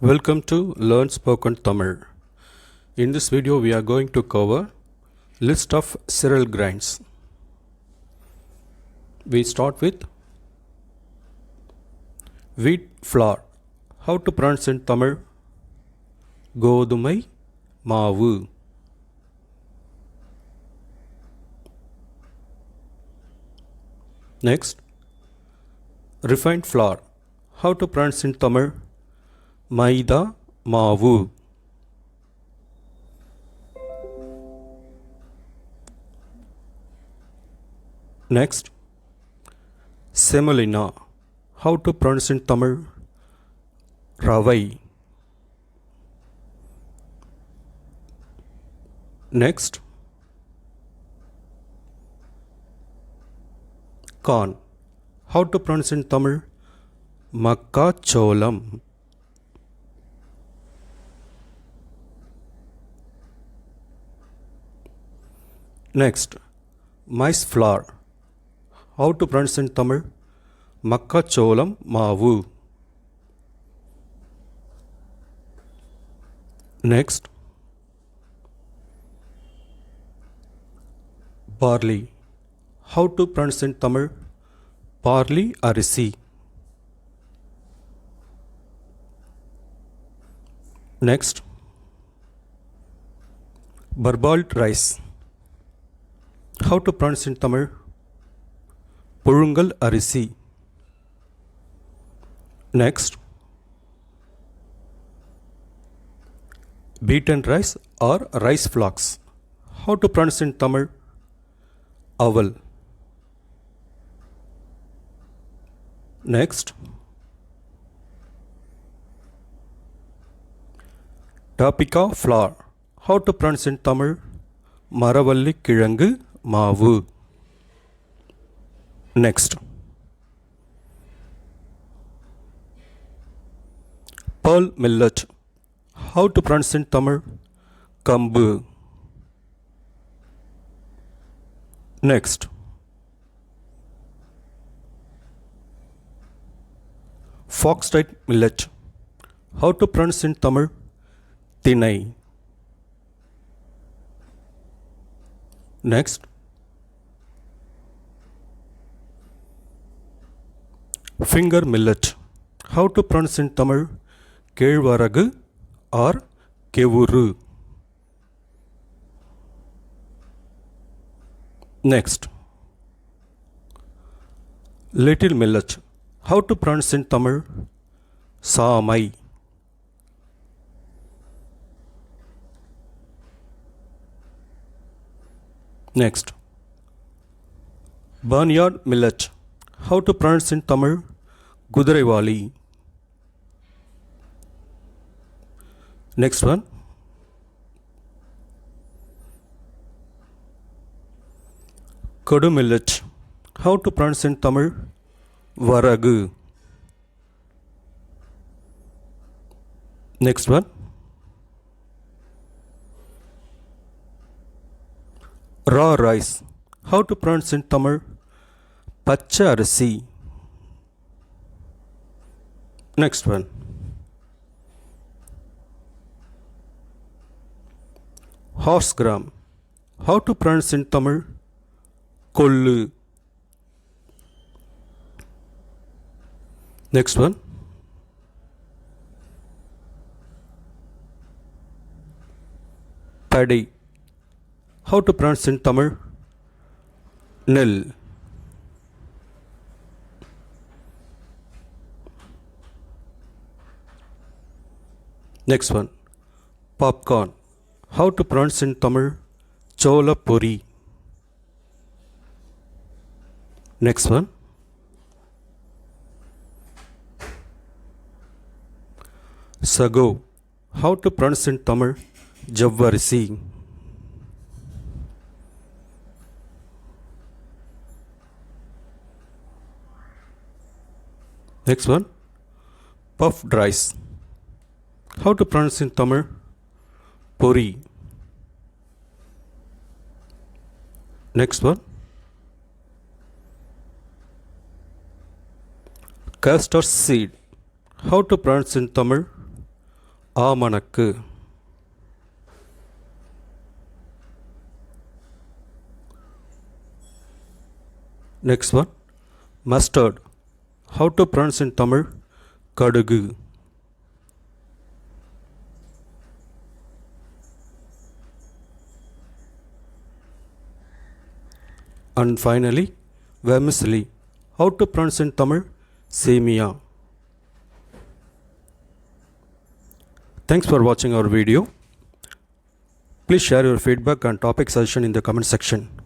Welcome to Learn Spoken Tamil. In this video we are going to cover list of cereal grains. We start with wheat flour. How to pronounce in Tamil? Godumai maavu. Next, refined flour. How to pronounce in Tamil? Maida maavu. Next, semolina. How to pronounce in Tamil? Ravai. Next, corn. How to pronounce in Tamil? Makkacholam. Next, maize flour. How to pronounce in Tamil? Makkacholam maavu. Next, barley. How to pronounce in Tamil? Barley arisi. Next, parboiled rice. How to pronounce in Tamil? Pulungal arisi. Next, beaten rice or rice flakes. How to pronounce in Tamil? Aval. Next, tapioca flour. How to pronounce in Tamil? Maravalli kilangu maavu. Next, pearl millet. How to pronounce in Tamil? Kambu. Next, foxtrot millet. How to pronounce in Tamil? Thinai. Next, finger millet. How to pronounce in Tamil? Kelvaragu or Kevuru. Next, little millet. How to pronounce in Tamil? Samai. Next, barnyard millet. How to pronounce in Tamil? Kudiraivalli. Next one, kodu millet. How to pronounce in Tamil? Varagu. Next one, raw rice. How to pronounce in Tamil? Pacha arisi. Next one, horse gram. How to pronounce in Tamil? Kollu. Next one, paddy. How to pronounce in Tamil? Nil. Next one, popcorn. How to pronounce in Tamil? Chola puri. Next one, sago. How to pronounce in Tamil? Javvarisi. Next one, puffed rice. How to pronounce in Tamil? Puri. Next one, castor seed. How to pronounce in Tamil? ஆமணக்கு. Next one, mustard. How to pronounce in Tamil? Kadugu. And finally, vermicelli. How to pronounce in Tamil? Semia. Thanks for watching our video. Please share your feedback and topic suggestion in the comment section.